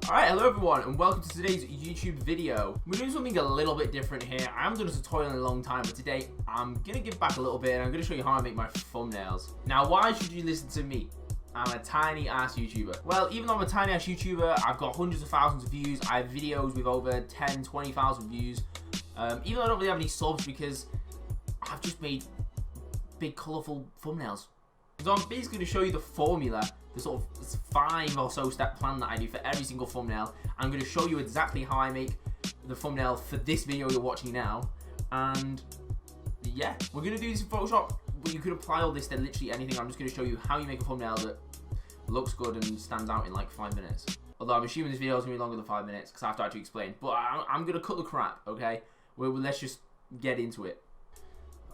Alright, hello everyone and welcome to today's YouTube video. We're doing something a little bit different here. I haven't done a tutorial in a long time, but today I'm going to give back a little bit and I'm going to show you how I make my thumbnails. Now, why should you listen to me? I'm a tiny ass YouTuber. Well, even though I'm a tiny ass YouTuber, I've got hundreds of thousands of views. I have videos with over 10, 20,000 views. Even though I don't really have any subs because I've just made big colourful thumbnails. So I'm basically going to show you the formula, the sort of 5 or so step plan that I do for every single thumbnail. I'm going to show you exactly how I make the thumbnail for this video you're watching now. And yeah, we're going to do this in Photoshop, but you could apply all this to literally anything. I'm just going to show you how you make a thumbnail that looks good and stands out in like 5 minutes. Although I'm assuming this video is going to be longer than 5 minutes because I have to actually explain. But I'm going to cut the crap, okay? Let's just get into it.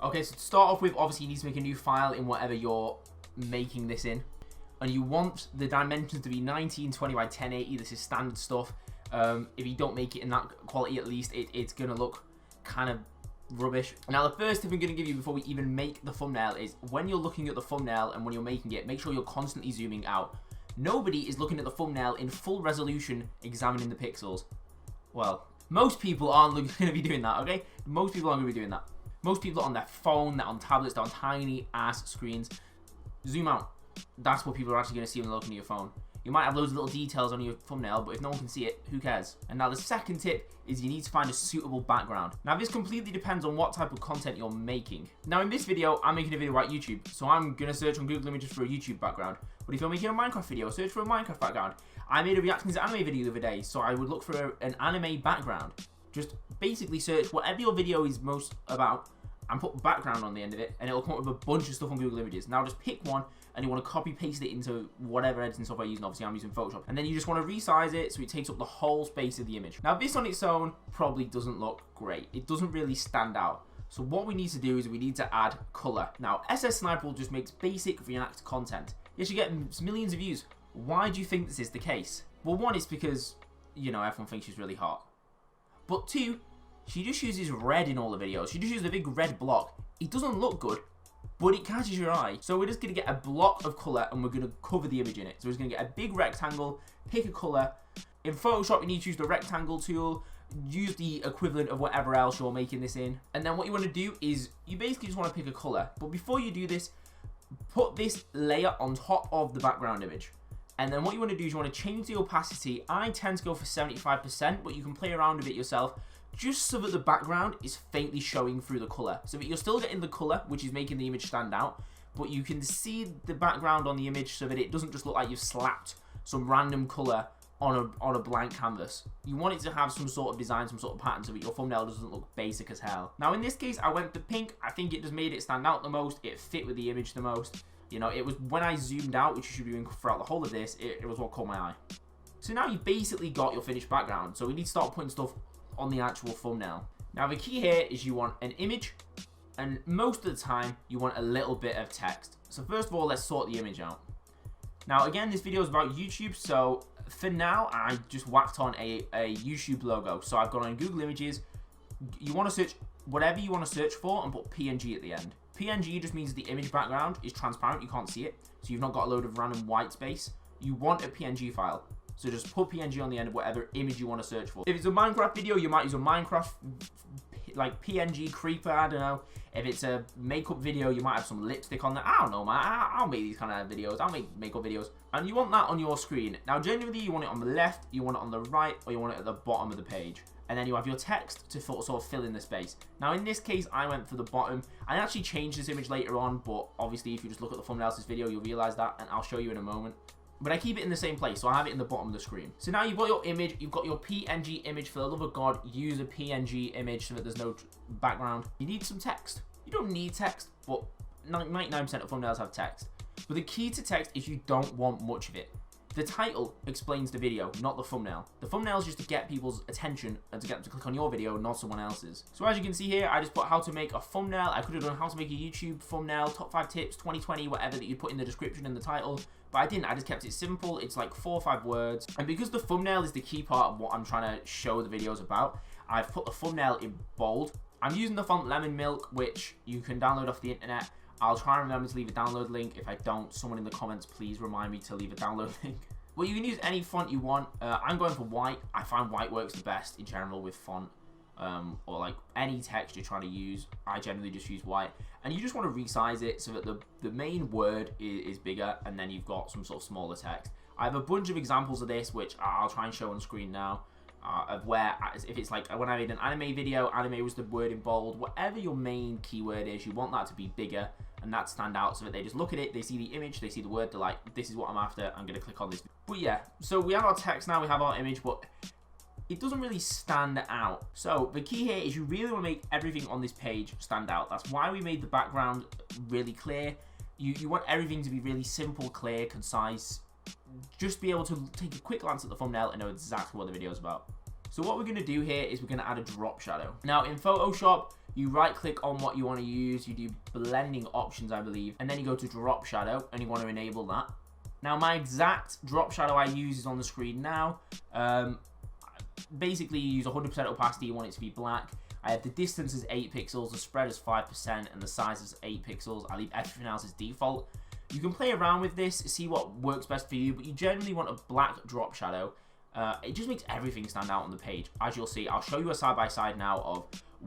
Okay, so to start off with, obviously you need to make a new file in whatever you're making this in. And you want the dimensions to be 1920 by 1080. This is standard stuff. If you don't make it in that quality, at least it's going to look kind of rubbish. Now, the first tip I'm going to give you before we even make the thumbnail is when you're looking at the thumbnail and when you're making it, make sure you're constantly zooming out. Nobody is looking at the thumbnail in full resolution, examining the pixels. Well, most people aren't going to be doing that, okay? Most people aren't going to be doing that. Most people are on their phone, they're on tablets, they're on tiny ass screens. Zoom out. That's what people are actually going to see when they're looking at your phone. You might have loads of little details on your thumbnail, but if no one can see it, who cares? And now the second tip is you need to find a suitable background. Now this completely depends on what type of content you're making. Now in this video, I'm making a video about YouTube, so I'm going to search on Google Images for a YouTube background. But if you're making a Minecraft video, search for a Minecraft background. I made a reacting to anime video the other day, so I would look for an anime background. Just basically search whatever your video is most about and put background on the end of it, and it'll come up with a bunch of stuff on Google Images. Now just pick one and you want to copy paste it into whatever editing software you're using. Obviously I'm using Photoshop, and then you just want to resize it so it takes up the whole space of the image. Now this on its own probably doesn't look great. It doesn't really stand out. So what we need to do is we need to add color. Now SS Sniper just makes basic React content. Yes, you get millions of views. Why do you think this is the case? Well, one, it's because, you know, everyone thinks she's really hot. But two, she just uses red in all the videos. She just uses a big red block. It doesn't look good, but it catches your eye. So we're just going to get a block of color and we're going to cover the image in it. So we're just going to get a big rectangle, pick a color. In Photoshop, you need to use the rectangle tool. Use the equivalent of whatever else you're making this in. And then what you want to do is you basically just want to pick a color. But before you do this, put this layer on top of the background image. And then what you want to do is you want to change the opacity. I tend to go for 75%, but you can play around with it yourself, just so that the background is faintly showing through the color. So that you're still getting the color, which is making the image stand out, but you can see the background on the image so that it doesn't just look like you've slapped some random color on a blank canvas. You want it to have some sort of design, some sort of pattern, so that your thumbnail doesn't look basic as hell. Now in this case, I went for pink. I think it just made it stand out the most. It fit with the image the most. You know, it was when I zoomed out, which you should be doing throughout the whole of this, it was what caught my eye. So now you've basically got your finished background. So we need to start putting stuff on the actual thumbnail. Now the key here is you want an image, and most of the time you want a little bit of text. So first of all, let's sort the image out. Now again, this video is about YouTube, so for now I just whacked on a YouTube logo. So I've gone on Google Images. You want to search whatever you want to search for and put PNG at the end. PNG just means the image background is transparent, you can't see it, so you've not got a load of random white space. You want a PNG file. So just put PNG on the end of whatever image you want to search for. If it's a Minecraft video, you might use a Minecraft like PNG creeper, I don't know. If it's a makeup video, you might have some lipstick on there. I don't know, man. I'll make these kind of videos. I'll make makeup videos. And you want that on your screen. Now, generally, you want it on the left, you want it on the right, or you want it at the bottom of the page. And then you have your text to sort of fill in the space. Now, in this case, I went for the bottom. I actually changed this image later on, but obviously, if you just look at the thumbnails of this video, you'll realize that, and I'll show you in a moment. But I keep it in the same place, so I have it in the bottom of the screen. So now you've got your image, you've got your PNG image. For the love of God, use a PNG image so that there's no background. You need some text. You don't need text, but 99% of thumbnails have text. But the key to text is you don't want much of it. The title explains the video, not the thumbnail. The thumbnail is just to get people's attention and to get them to click on your video, not someone else's. So as you can see here, I just put how to make a thumbnail. I could have done how to make a YouTube thumbnail, top 5 tips, 2020, whatever that you put in the description and the title. But I didn't, I just kept it simple. It's like 4 or 5 words. And because the thumbnail is the key part of what I'm trying to show the videos about, I've put the thumbnail in bold. I'm using the font Lemon Milk, which you can download off the internet. I'll try and remember to leave a download link. If I don't, someone in the comments, please remind me to leave a download link. Well, you can use any font you want. I'm going for white. I find white works the best in general with font. Or like any text you're trying to use, I generally just use white. And you just want to resize it so that the main word is bigger, and then you've got some sort of smaller text. I have a bunch of examples of this, which I'll try and show on screen now, of where, if it's like when I made an anime video, anime was the word in bold. Whatever your main keyword is, you want that to be bigger and that stand out so that they just look at it, they see the image, they see the word, they're like, this is what I'm after, I'm going to click on this. But yeah, so we have our text now, we have our image, but it doesn't really stand out. So the key here is you really want to make everything on this page stand out. That's why we made the background really clear. You want everything to be really simple, clear, concise. Just be able to take a quick glance at the thumbnail and know exactly what the video is about. So what we're going to do here is we're going to add a drop shadow. Now in Photoshop, you right click on what you want to use, you do blending options, I believe, and then you go to drop shadow and you want to enable that. Now my exact drop shadow I use is on the screen now. Basically, you use 100% opacity, you want it to be black. I have the distance as 8 pixels, the spread as 5%, and the size as 8 pixels. I leave everything else as default. You can play around with this, see what works best for you, but you generally want a black drop shadow. It just makes everything stand out on the page. As you'll see, I'll show you a side-by-side now of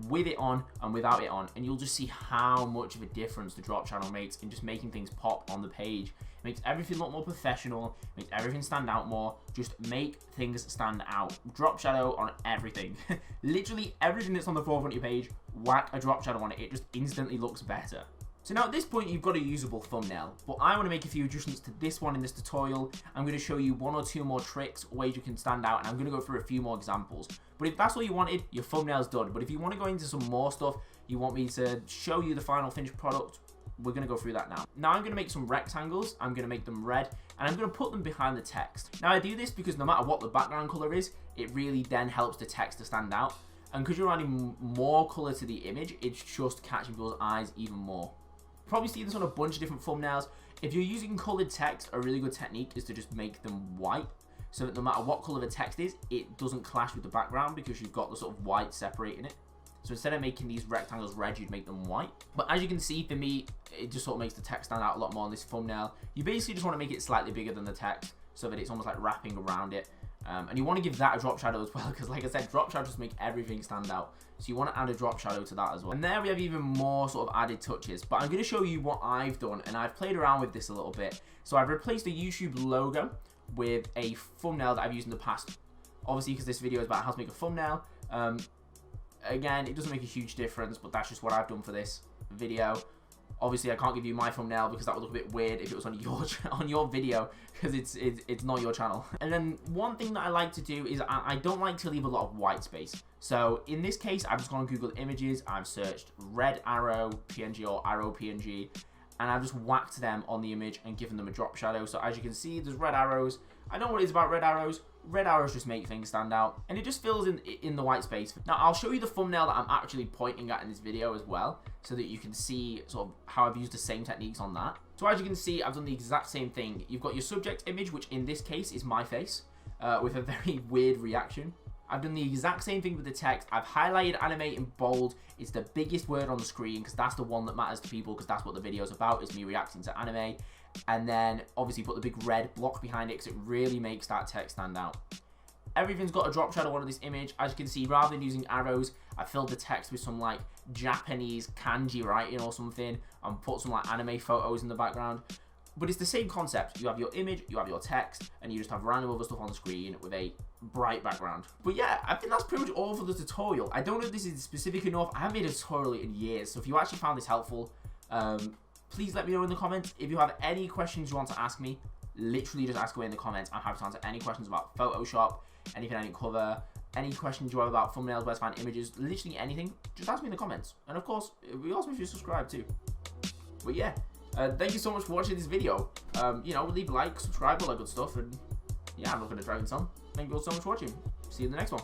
with it on and without it on, and you'll just see how much of a difference the drop shadow makes in just making things pop on the page. It makes everything look more professional, makes everything stand out more. Just make things stand out. Drop shadow on everything. Literally everything that's on the forefront of your page, whack a drop shadow on it. It just instantly looks better. So now at this point, you've got a usable thumbnail, but I want to make a few adjustments to this one in this tutorial. I'm going to show you 1 or 2 more tricks, ways you can stand out, and I'm going to go through a few more examples. But if that's all you wanted, your thumbnail's done. But if you want to go into some more stuff, you want me to show you the final finished product, we're going to go through that now. Now I'm going to make some rectangles, I'm going to make them red, and I'm going to put them behind the text. Now I do this because no matter what the background color is, it really then helps the text to stand out. And because you're adding more color to the image, it's just catching people's eyes even more. Probably see this on a bunch of different thumbnails. If you're using colored text, a really good technique is to just make them white, so that no matter what color the text is, it doesn't clash with the background because you've got the sort of white separating it. So instead of making these rectangles red, you'd make them white. But as you can see, for me, it just sort of makes the text stand out a lot more on this thumbnail. You basically just want to make it slightly bigger than the text so that it's almost like wrapping around it. And you want to give that a drop shadow as well, because like I said, drop shadows make everything stand out. So you want to add a drop shadow to that as well. And there we have even more sort of added touches. But I'm going to show you what I've done, and I've played around with this a little bit. So I've replaced the YouTube logo with a thumbnail that I've used in the past. Obviously, because this video is about how to make a thumbnail. Again, it doesn't make a huge difference, but that's just what I've done for this video. Obviously, I can't give you my thumbnail because that would look a bit weird if it was on your video, because it's not your channel. And then one thing that I like to do is I don't like to leave a lot of white space. So in this case, I've just gone on Google Images, I've searched red arrow PNG or arrow PNG, and I've just whacked them on the image and given them a drop shadow. So as you can see, there's red arrows. I know what it is about red arrows. Red arrows just make things stand out, and it just fills in the white space. Now I'll show you the thumbnail that I'm actually pointing at in this video as well, so that you can see sort of how I've used the same techniques on that. So as you can see, I've done the exact same thing. You've got your subject image, which in this case is my face, with a very weird reaction. I've done the exact same thing with the text. I've highlighted anime in bold. It's the biggest word on the screen because that's the one that matters to people, because that's what the video is about, is me reacting to anime. And then obviously put the big red block behind it because it really makes that text stand out. Everything's got a drop shadow on this image. As you can see, rather than using arrows, I filled the text with some like Japanese kanji writing or something, and put some like anime photos in the background. But it's the same concept. You have your image, you have your text, and you just have random other stuff on the screen with a bright background. But yeah, I think that's pretty much all for the tutorial. I don't know if this is specific enough. I haven't made a tutorial in years, so if you actually found this helpful, please let me know in the comments. If you have any questions you want to ask me, literally just ask away in the comments. I'm happy to answer any questions about Photoshop, anything I didn't cover, any questions you have about thumbnails, where to find images, literally anything, just ask me in the comments. And of course, we also if you subscribe too. But yeah, thank you so much for watching this video. You know, leave a like, subscribe, all that good stuff, and yeah, I'm looking at Dragon Song. Thank you all so much for watching. See you in the next one.